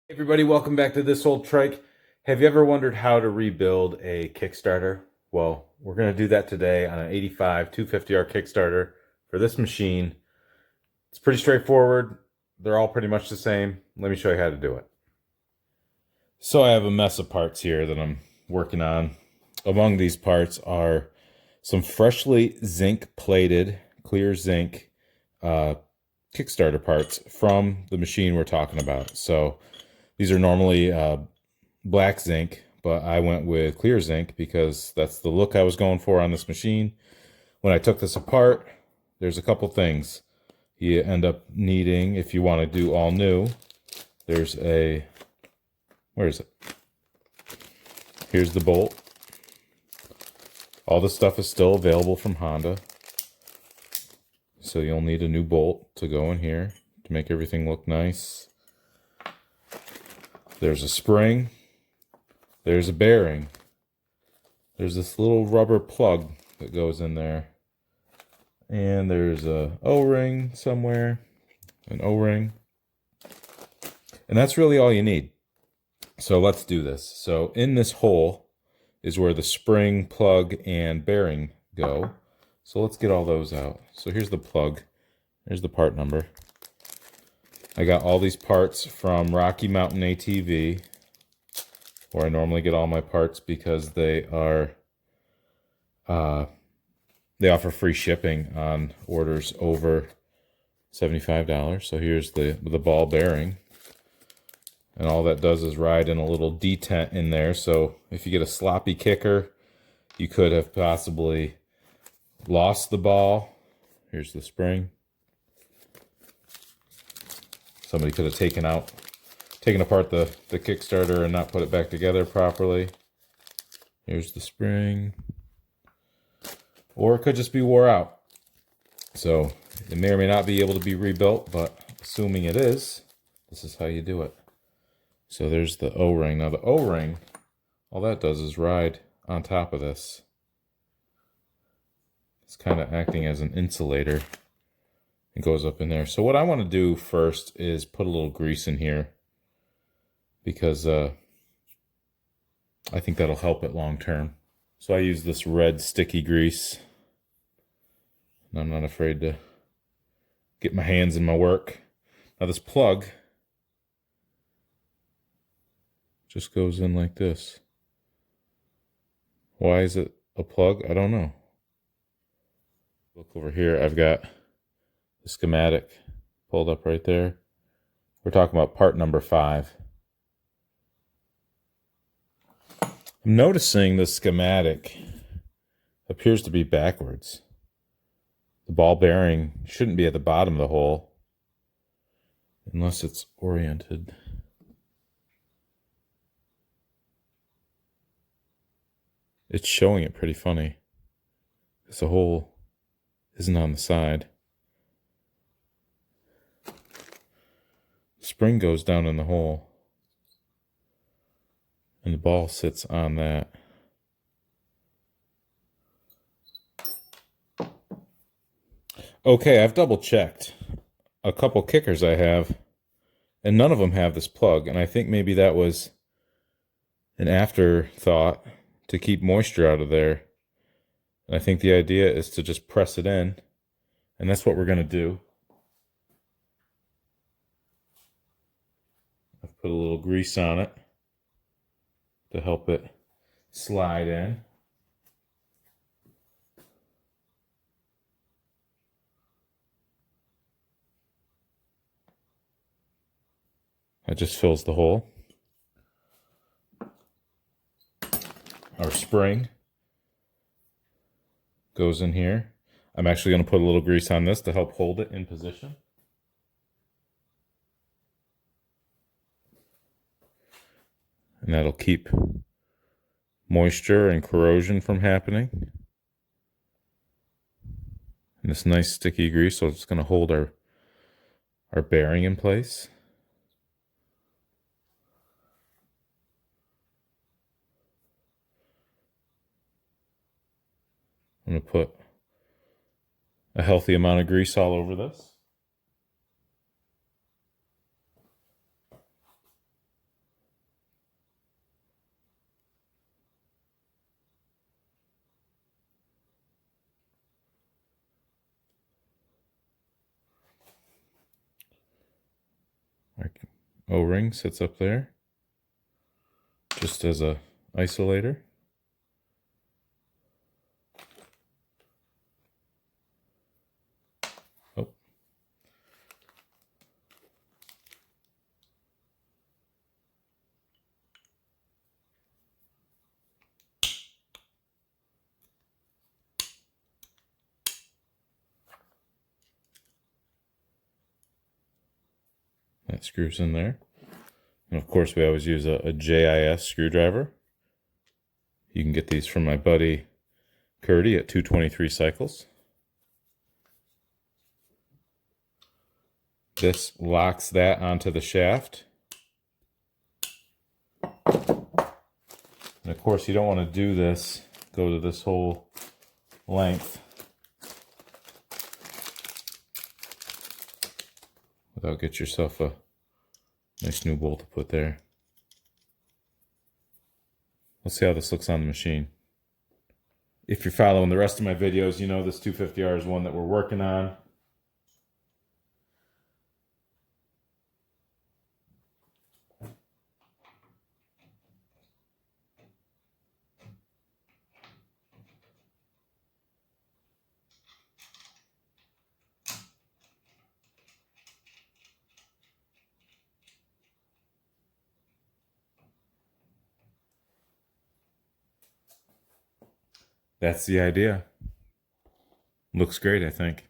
Hey everybody, welcome back to This Old Trike. Have you ever wondered how to rebuild a Kickstarter? Well, we're going to do that today on an 85 250R Kickstarter for this machine. It's pretty straightforward. They're all pretty much the same. Let me show you how to do it. So I have a mess of parts here that I'm working on. Among these parts are some freshly zinc plated, clear zinc Kickstarter parts from the machine we're talking about. So these are normally black zinc, but I went with clear zinc because that's the look I was going for on this machine. When I took this apart, there's a couple things you end up needing if you want to do all new. There's a, where is it? Here's the bolt. All this stuff is still available from Honda. So you'll need a new bolt to go in here to make everything look nice. There's a spring. There's a bearing. There's this little rubber plug that goes in there. And there's a O-ring somewhere. An O-ring. And that's really all you need. So let's do this. So in this hole is where the spring, plug, and bearing go. So let's get all those out. So here's the plug. Here's the part number. I got all these parts from Rocky Mountain ATV, where I normally get all my parts because they are they offer free shipping on orders over $75. So here's the ball bearing, and all that does is ride in a little detent in there. So if you get a sloppy kicker, you could have possibly lost the ball. Here's the spring. Somebody could have taken apart the Kickstarter and not put it back together properly. Here's the spring. Or it could just be wore out. So it may or may not be able to be rebuilt, but assuming it is, this is how you do it. So there's the O-ring. Now the O-ring, all that does is ride on top of this. It's kind of acting as an insulator. It goes up in there. So what I want to do first is put a little grease in here because I think that'll help it long term. So I use this red sticky grease. And I'm not afraid to get my hands in my work. Now this plug just goes in like this. Why is it a plug? I don't know. Look over here, I've got the schematic pulled up right there. We're talking about part number 5. I'm noticing the schematic appears to be backwards. The ball bearing shouldn't be at the bottom of the hole unless it's oriented. It's showing it pretty funny because the hole isn't on the side. Spring goes down in the hole and the ball sits on that. Okay, I've double checked a couple kickers I have, and none of them have this plug, and I think maybe that was an afterthought to keep moisture out of there. And I think the idea is to just press it in, and that's what we're going to do. I've put a little grease on it to help it slide in. That just fills the hole. Our spring goes in here. I'm actually going to put a little grease on this to help hold it in position. And that'll keep moisture and corrosion from happening. And this nice sticky grease, so it's going to hold our bearing in place. I'm going to put a healthy amount of grease all over this. O-ring sits up there just as a isolator. Oh. That screws in there. And of course we always use a JIS screwdriver. You can get these from my buddy Purdy at 223 cycles. This locks that onto the shaft. And of course you don't want to do this, go to this whole length without get yourself a nice new bolt to put there. Let's see how this looks on the machine. If you're following the rest of my videos, you know this 250R is one that we're working on. That's the idea. Looks great, I think.